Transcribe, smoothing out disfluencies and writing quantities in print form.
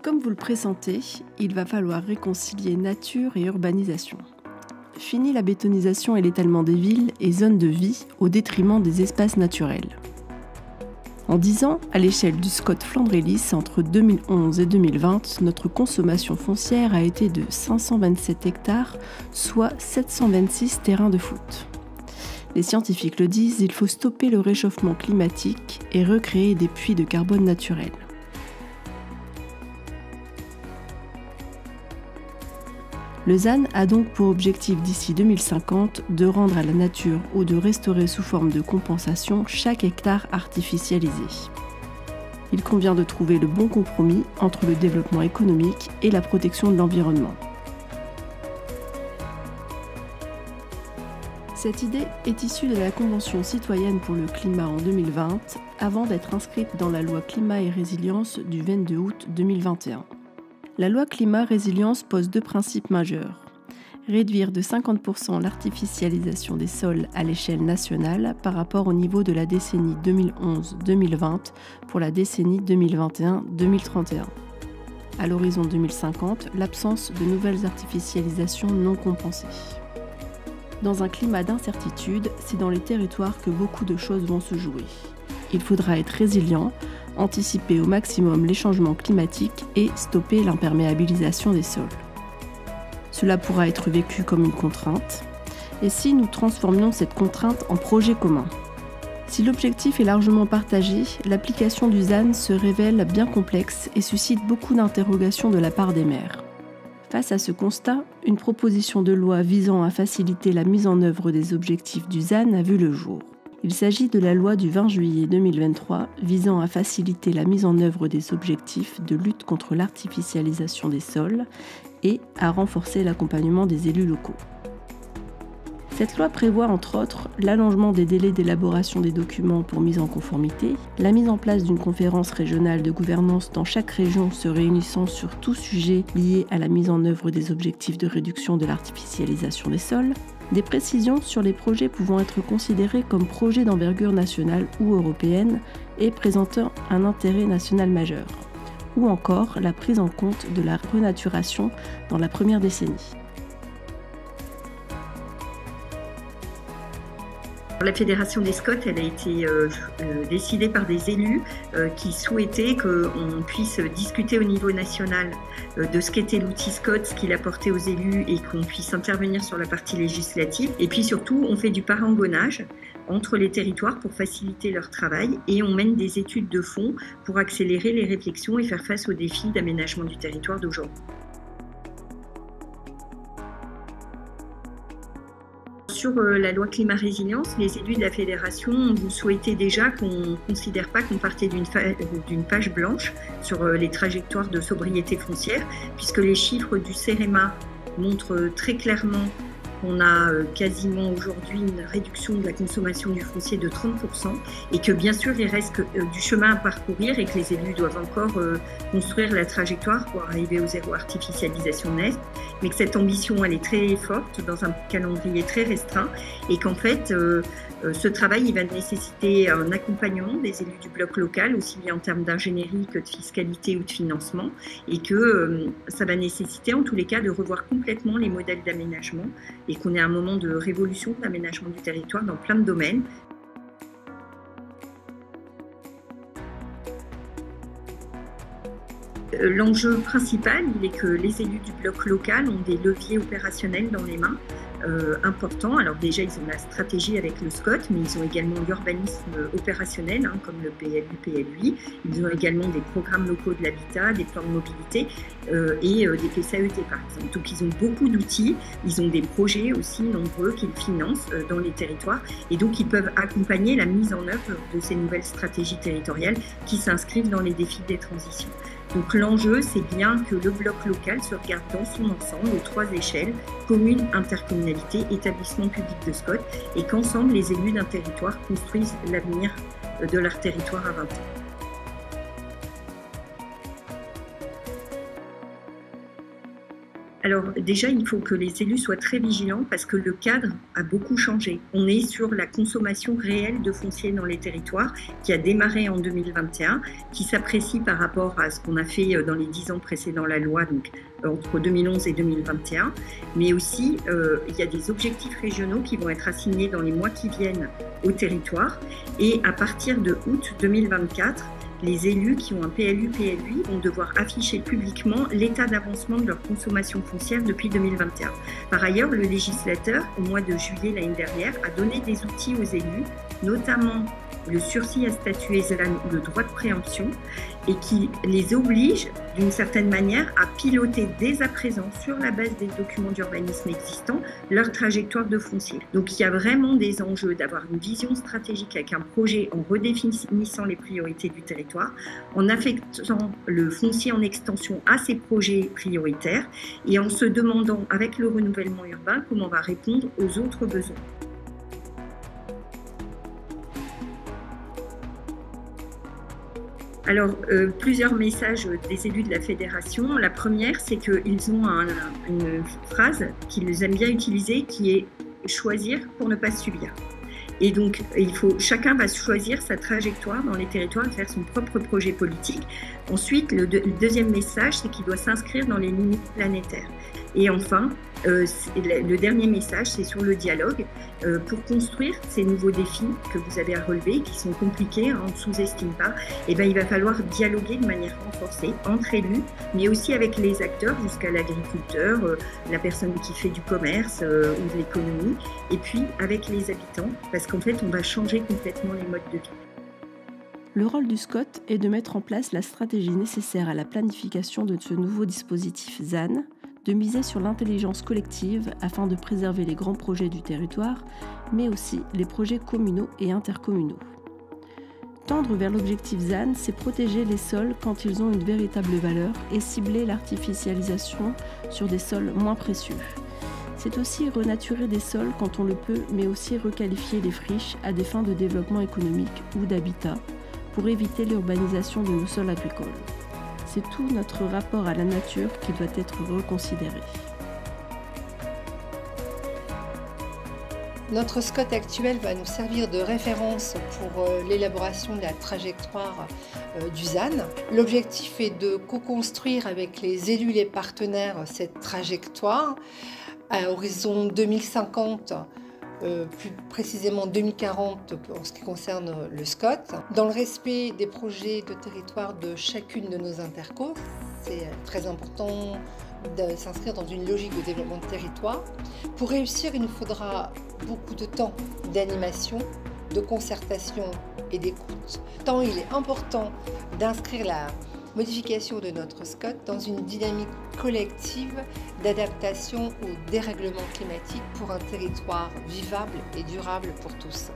Comme vous le pressentez, il va falloir réconcilier nature et urbanisation. Fini la bétonisation et l'étalement des villes et zones de vie au détriment des espaces naturels. En 10 ans, à l'échelle du Scott Flandre-Hélice, entre 2011 et 2020, notre consommation foncière a été de 527 hectares, soit 726 terrains de foot. Les scientifiques le disent, il faut stopper le réchauffement climatique et recréer des puits de carbone naturels. Le ZAN a donc pour objectif d'ici 2050 de rendre à la nature ou de restaurer sous forme de compensation chaque hectare artificialisé. Il convient de trouver le bon compromis entre le développement économique et la protection de l'environnement. Cette idée est issue de la Convention citoyenne pour le climat en 2020, avant d'être inscrite dans la loi Climat et Résilience du 22 août 2021. La loi Climat-Résilience pose 2 principes majeurs. Réduire de 50% l'artificialisation des sols à l'échelle nationale par rapport au niveau de la décennie 2011-2020 pour la décennie 2021-2031. À l'horizon 2050, l'absence de nouvelles artificialisations non compensées. Dans un climat d'incertitude, c'est dans les territoires que beaucoup de choses vont se jouer. Il faudra être résilient, anticiper au maximum les changements climatiques et stopper l'imperméabilisation des sols. Cela pourra être vécu comme une contrainte. Et si nous transformions cette contrainte en projet commun ? Si l'objectif est largement partagé, l'application du ZAN se révèle bien complexe et suscite beaucoup d'interrogations de la part des maires. Face à ce constat, une proposition de loi visant à faciliter la mise en œuvre des objectifs du ZAN a vu le jour. Il s'agit de la loi du 20 juillet 2023 visant à faciliter la mise en œuvre des objectifs de lutte contre l'artificialisation des sols et à renforcer l'accompagnement des élus locaux. Cette loi prévoit entre autres l'allongement des délais d'élaboration des documents pour mise en conformité, la mise en place d'une conférence régionale de gouvernance dans chaque région se réunissant sur tout sujet lié à la mise en œuvre des objectifs de réduction de l'artificialisation des sols, des précisions sur les projets pouvant être considérés comme projets d'envergure nationale ou européenne et présentant un intérêt national majeur, ou encore la prise en compte de la renaturation dans la première décennie. La fédération des Scott, elle a été décidée par des élus qui souhaitaient qu'on puisse discuter au niveau national de ce qu'était l'outil Scott, ce qu'il apportait aux élus et qu'on puisse intervenir sur la partie législative. Et puis surtout, on fait du parangonnage entre les territoires pour faciliter leur travail et on mène des études de fond pour accélérer les réflexions et faire face aux défis d'aménagement du territoire d'aujourd'hui. Sur la loi climat-résilience, les élus de la fédération, vous souhaitez déjà qu'on ne considère pas qu'on partait d'une page blanche sur les trajectoires de sobriété foncière, puisque les chiffres du CEREMA montrent très clairement qu'on a quasiment aujourd'hui une réduction de la consommation du foncier de 30% et que bien sûr il reste du chemin à parcourir et que les élus doivent encore construire la trajectoire pour arriver au zéro artificialisation nette, mais que cette ambition elle est très forte dans un calendrier très restreint et qu'en fait ce travail il va nécessiter un accompagnement des élus du bloc local aussi bien en termes d'ingénierie que de fiscalité ou de financement et que ça va nécessiter en tous les cas de revoir complètement les modèles d'aménagement et qu'on est à un moment de révolution de l'aménagement du territoire dans plein de domaines. L'enjeu principal, il est que les élus du bloc local ont des leviers opérationnels dans les mains importants. Alors déjà, ils ont la stratégie avec le SCOT, mais ils ont également l'urbanisme opérationnel, comme le PLU, PLUI. Ils ont également des programmes locaux de l'habitat, des plans de mobilité et des PCAET, par exemple. Donc, ils ont beaucoup d'outils. Ils ont des projets aussi nombreux qu'ils financent dans les territoires. Et donc, ils peuvent accompagner la mise en œuvre de ces nouvelles stratégies territoriales qui s'inscrivent dans les défis des transitions. Donc l'enjeu, c'est bien que le bloc local se regarde dans son ensemble, aux 3 échelles, commune, intercommunalité, établissement public de SCOT, et qu'ensemble, les élus d'un territoire construisent l'avenir de leur territoire à 20 ans. Alors déjà, il faut que les élus soient très vigilants parce que le cadre a beaucoup changé. On est sur la consommation réelle de foncier dans les territoires qui a démarré en 2021, qui s'apprécie par rapport à ce qu'on a fait dans les 10 ans précédant la loi, donc entre 2011 et 2021. Mais aussi, il y a des objectifs régionaux qui vont être assignés dans les mois qui viennent au territoire. Et à partir de août 2024, les élus qui ont un PLU-PLUI vont devoir afficher publiquement l'état d'avancement de leur consommation foncière depuis 2021. Par ailleurs, le législateur, au mois de juillet l'année dernière, a donné des outils aux élus, notamment le sursis à statuer ZAN ou le droit de préemption, et qui les oblige d'une certaine manière à piloter dès à présent, sur la base des documents d'urbanisme existants, leur trajectoire de foncier. Donc il y a vraiment des enjeux d'avoir une vision stratégique avec un projet en redéfinissant les priorités du territoire, en affectant le foncier en extension à ces projets prioritaires et en se demandant avec le renouvellement urbain comment on va répondre aux autres besoins. Alors, plusieurs messages des élus de la fédération. La première, c'est qu'ils ont une phrase qu'ils aiment bien utiliser qui est « choisir pour ne pas subir ». Et donc, chacun va choisir sa trajectoire dans les territoires et faire son propre projet politique. Ensuite, le deuxième message, c'est qu'il doit s'inscrire dans les limites planétaires. Et enfin, le dernier message, c'est sur le dialogue. Pour construire ces nouveaux défis que vous avez à relever, qui sont compliqués, on ne sous-estime pas, il va falloir dialoguer de manière renforcée entre élus, mais aussi avec les acteurs, jusqu'à l'agriculteur, la personne qui fait du commerce ou de l'économie, et puis avec les habitants, parce qu'en fait, on va changer complètement les modes de vie. Le rôle du SCOT est de mettre en place la stratégie nécessaire à la planification de ce nouveau dispositif ZAN, de miser sur l'intelligence collective afin de préserver les grands projets du territoire, mais aussi les projets communaux et intercommunaux. Tendre vers l'objectif ZAN, c'est protéger les sols quand ils ont une véritable valeur et cibler l'artificialisation sur des sols moins précieux. C'est aussi renaturer des sols quand on le peut, mais aussi requalifier les friches à des fins de développement économique ou d'habitat pour éviter l'urbanisation de nos sols agricoles. C'est tout notre rapport à la nature qui doit être reconsidéré. Notre SCOT actuel va nous servir de référence pour l'élaboration de la trajectoire du ZAN. L'objectif est de co-construire avec les élus et les partenaires cette trajectoire à horizon 2050, plus précisément 2040 en ce qui concerne le SCOT, dans le respect des projets de territoire de chacune de nos intercos. C'est très important de s'inscrire dans une logique de développement de territoire. Pour réussir, il nous faudra beaucoup de temps d'animation, de concertation et d'écoute. Tant il est important d'inscrire la modification de notre SCOT dans une dynamique collective d'adaptation au dérèglement climatique pour un territoire vivable et durable pour tous.